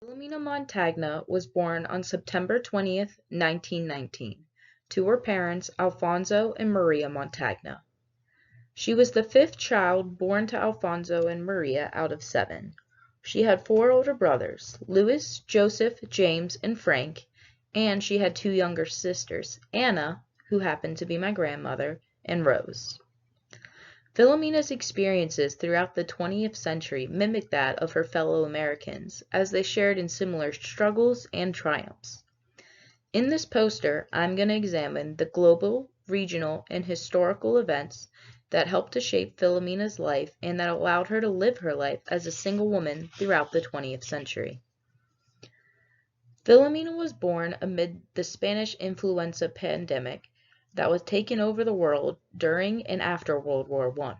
Philomena Montagna was born on September 20th, 1919, to her parents Alfonso and Maria Montagna. She was the fifth child born to Alfonso and Maria out of seven. She had four older brothers, Louis, Joseph, James, and Frank, and she had two younger sisters, Anna, who happened to be my grandmother, and Rose. Philomena's experiences throughout the 20th century mimicked that of her fellow Americans, as they shared in similar struggles and triumphs. In this poster, I'm going to examine the global, regional, and historical events that helped to shape Philomena's life and that allowed her to live her life as a single woman throughout the 20th century. Philomena was born amid the Spanish influenza pandemic that was taking over the world during and after World War I.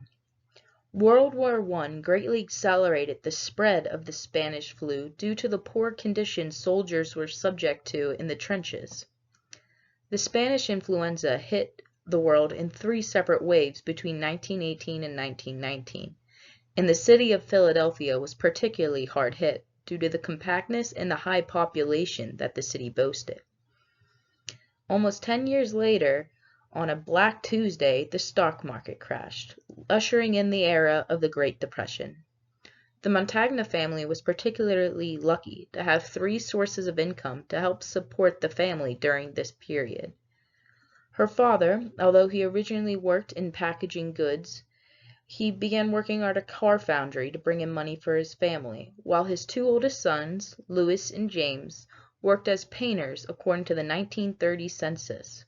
World War I greatly accelerated the spread of the Spanish flu due to the poor conditions soldiers were subject to in the trenches. The Spanish influenza hit the world in three separate waves between 1918 and 1919, and the city of Philadelphia was particularly hard hit due to the compactness and the high population that the city boasted. Almost 10 years later, on a Black Tuesday, the stock market crashed, ushering in the era of the Great Depression. The Montagna family was particularly lucky to have three sources of income to help support the family during this period. Her father, although he originally worked in packaging goods, he began working at a car foundry to bring in money for his family, while his two oldest sons, Louis and James, worked as painters according to the 1930 census.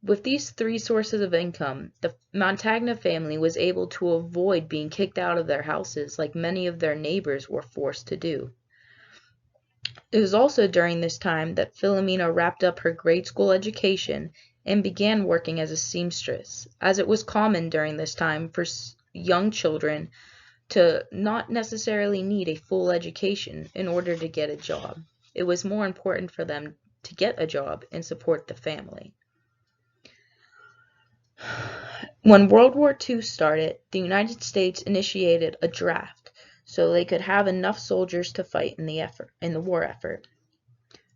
With these three sources of income, the Montagna family was able to avoid being kicked out of their houses like many of their neighbors were forced to do. It was also during this time that Philomena wrapped up her grade school education and began working as a seamstress, as it was common during this time for young children to not necessarily need a full education in order to get a job. It was more important for them to get a job and support the family. When World War II started, the United States initiated a draft so they could have enough soldiers to fight in the war effort.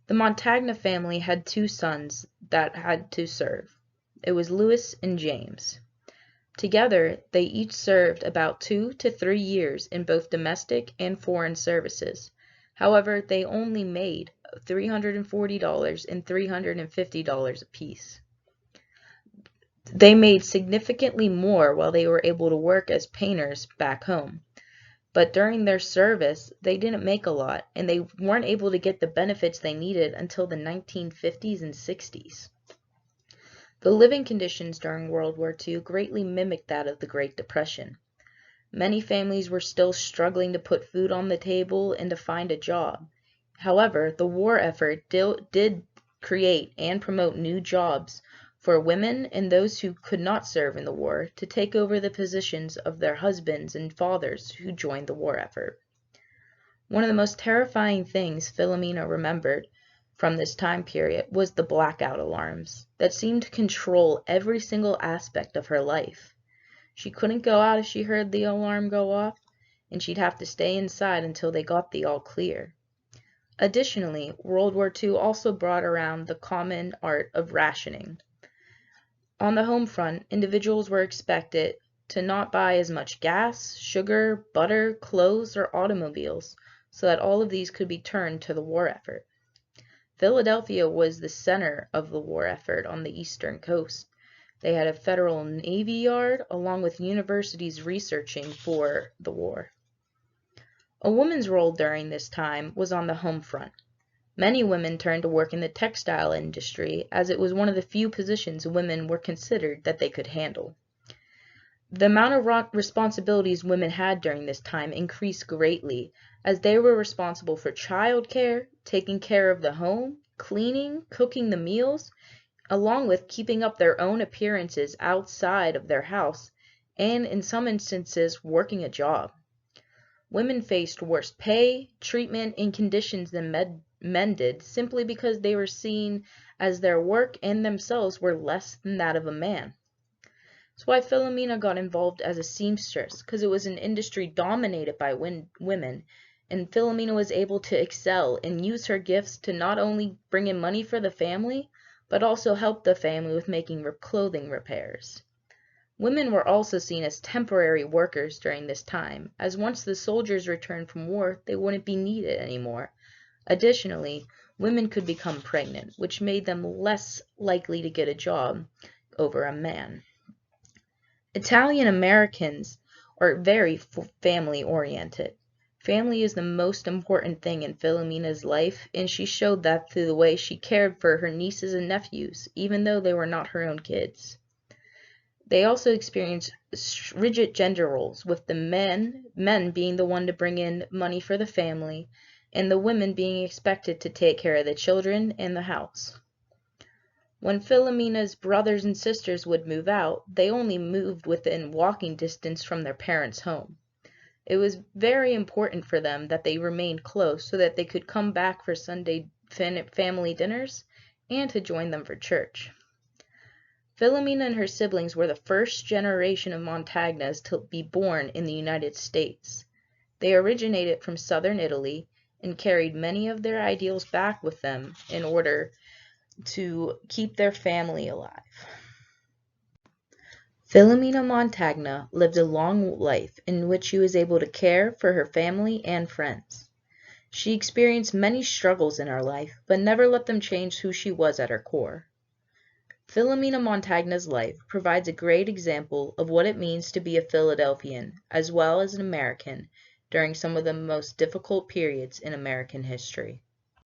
The Montagna family had two sons that had to serve. It was Louis and James. Together, they each served about 2 to 3 years in both domestic and foreign services. However, they only made $340 and $350 apiece. They made significantly more while they were able to work as painters back home. But during their service, they didn't make a lot, and they weren't able to get the benefits they needed until the 1950s and 60s. The living conditions during World War II greatly mimicked that of the Great Depression. Many families were still struggling to put food on the table and to find a job. However, the war effort did create and promote new jobs for women and those who could not serve in the war to take over the positions of their husbands and fathers who joined the war effort. One of the most terrifying things Philomena remembered from this time period was the blackout alarms that seemed to control every single aspect of her life. She couldn't go out if she heard the alarm go off, and she'd have to stay inside until they got the all clear. Additionally, World War II also brought around the common art of rationing. On the home front, individuals were expected to not buy as much gas, sugar, butter, clothes, or automobiles, so that all of these could be turned to the war effort. Philadelphia was the center of the war effort on the eastern coast. They had a federal navy yard, along with universities researching for the war. A woman's role during this time was on the home front. Many women turned to work in the textile industry, as it was one of the few positions women were considered that they could handle. The amount of responsibilities women had during this time increased greatly, as they were responsible for child care, taking care of the home, cleaning, cooking the meals, along with keeping up their own appearances outside of their house, and in some instances, working a job. Women faced worse pay, treatment, and conditions than men did simply because they were seen as their work and themselves were less than that of a man. That's why Philomena got involved as a seamstress, because it was an industry dominated by women, and Philomena was able to excel and use her gifts to not only bring in money for the family, but also help the family with making clothing repairs. Women were also seen as temporary workers during this time, as once the soldiers returned from war, they wouldn't be needed anymore. Additionally, women could become pregnant, which made them less likely to get a job over a man. Italian Americans are very family-oriented. Family is the most important thing in Philomena's life, and she showed that through the way she cared for her nieces and nephews, even though they were not her own kids. They also experienced rigid gender roles, with the men being the one to bring in money for the family, and the women being expected to take care of the children and the house. When Philomena's brothers and sisters would move out, they only moved within walking distance from their parents' home. It was very important for them that they remained close so that they could come back for Sunday family dinners and to join them for church. Philomena and her siblings were the first generation of Montagnas to be born in the United States. They originated from southern Italy and carried many of their ideals back with them in order to keep their family alive. Philomena Montagna lived a long life in which she was able to care for her family and friends. She experienced many struggles in her life, but never let them change who she was at her core. Philomena Montagna's life provides a great example of what it means to be a Philadelphian, as well as an American, during some of the most difficult periods in American history.